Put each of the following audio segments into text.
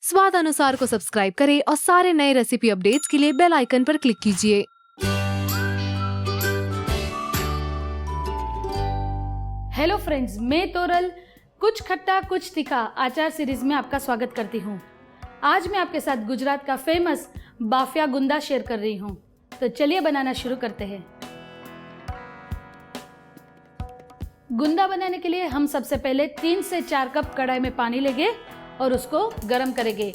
स्वाद अनुसार को सब्सक्राइब करें और सारे नए रेसिपी अपडेट्स के लिए बेल आइकन पर क्लिक कीजिए। हेलो फ्रेंड्स, मैं तोरल कुछ खट्टा कुछ तीखा आचार सीरीज में आपका स्वागत करती हूँ। आज मैं आपके साथ गुजरात का फेमस बाफिया गुंदा शेयर कर रही हूँ। तो चलिए बनाना शुरू करते हैं। गुंदा बनाने के लिए हम सबसे पहले 3 से 4 कप कढ़ाई में पानी लेंगे और उसको गर्म करेंगे।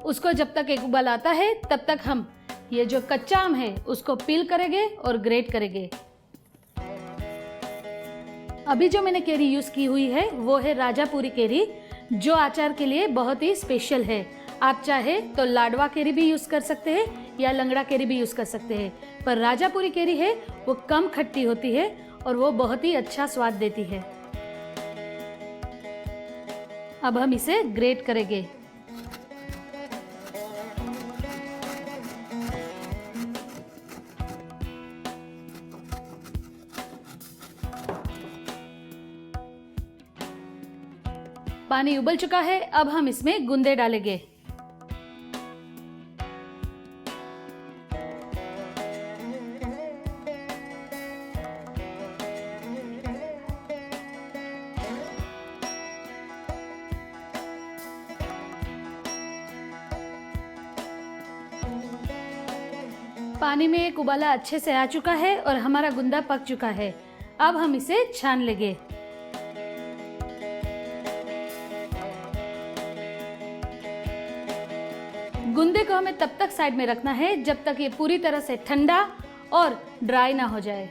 उसको जब तक एक उबाल आता है तब तक हम ये जो कच्चा आम है उसको पील करेंगे और ग्रेट करेंगे। अभी जो मैंने केरी यूज की हुई है वो है राजापुरी केरी, जो आचार के लिए बहुत ही स्पेशल है। आप चाहे तो लाडवा केरी भी यूज कर सकते हैं या लंगड़ा केरी भी यूज कर सकते हैं, पर राजापुरी केरी है वो कम खट्टी होती है और वो बहुत ही अच्छा स्वाद देती है। अब हम इसे ग्रेट करेंगे। पानी उबल चुका है, अब हम इसमें गुंदे डालेंगे। पानी में एक उबाला अच्छे से आ चुका है और हमारा गुंदा पक चुका है। अब हम इसे छान लेंगे। गुंदे को हमें तब तक साइड में रखना है जब तक ये पूरी तरह से ठंडा और ड्राई ना हो जाए।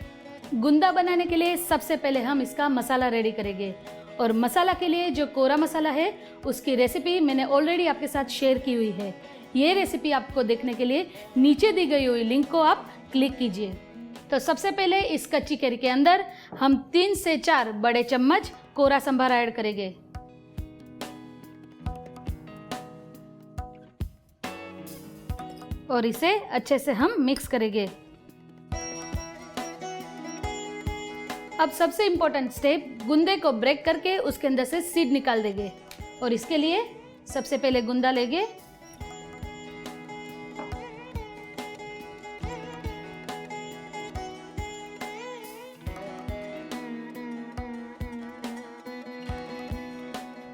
गुंदा बनाने के लिए सबसे पहले हम इसका मसाला रेडी करेंगे, और मसाला के लिए जो कोरा मसाला है उसकी रेसिपी मैंने ऑलरेडी आपके साथ शेयर की हुई है। ये रेसिपी आपको देखने के लिए नीचे दी गई हुई लिंक को आप क्लिक कीजिए। तो सबसे पहले इस कच्ची केरी के अंदर हम 3 से 4 बड़े चम्मच कोरा संभारा ऐड करेंगे। और इसे अच्छे से हम मिक्स करेंगे। अब सबसे इम्पोर्टेंट स्टेप, गुंदे को ब्रेक करके उसके अंदर से सीड निकाल देंगे। और इसके लिए सबसे पहले गुंदा लेंगे,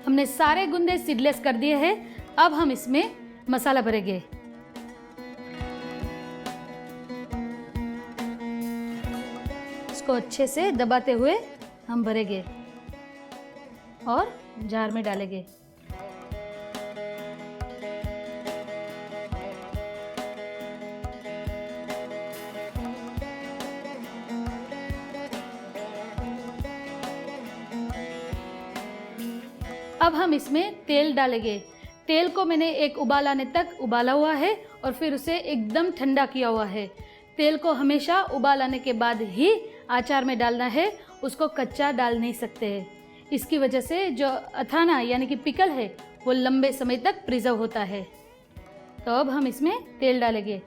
हमने सारे गुंदे सीडलेस कर दिए हैं। अब हम इसमें मसाला भरेंगे। इसको अच्छे से दबाते हुए हम भरेंगे और जार में डालेंगे। अब हम इसमें तेल डालेंगे। तेल को मैंने एक उबाल आने तक उबाला हुआ है और फिर उसे एकदम ठंडा किया हुआ है। तेल को हमेशा उबाल आने के बाद ही आचार में डालना है, उसको कच्चा डाल नहीं सकते हैं। इसकी वजह से जो अथाना यानी कि पिकल है वो लंबे समय तक प्रिजर्व होता है। तो अब हम इसमें तेल डालेंगे।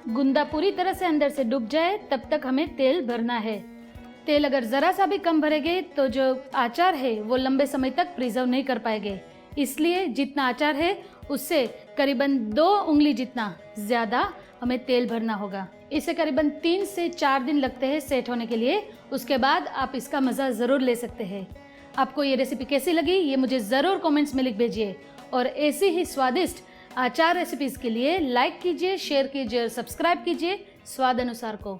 गुंदा पूरी तरह से अंदर से डूब जाए तब तक हमें तेल भरना है। तेल अगर जरा सा भी कम भरेंगे तो जो आचार है वो लंबे समय तक प्रिजर्व नहीं कर पाएंगे। इसलिए जितना आचार है उससे करीबन 2 उंगली जितना ज्यादा हमें तेल भरना होगा। इसे करीबन 3 से 4 दिन लगते हैं सेट होने के लिए। उसके बाद आप इसका मजा जरूर ले सकते हैं। आपको ये रेसिपी कैसी लगी ये मुझे जरूर कमेंट्स में लिख भेजिए, और ऐसी ही स्वादिष्ट आचार रेसिपीज के लिए लाइक कीजिए, शेयर कीजिए और सब्सक्राइब कीजिए स्वाद अनुसार को।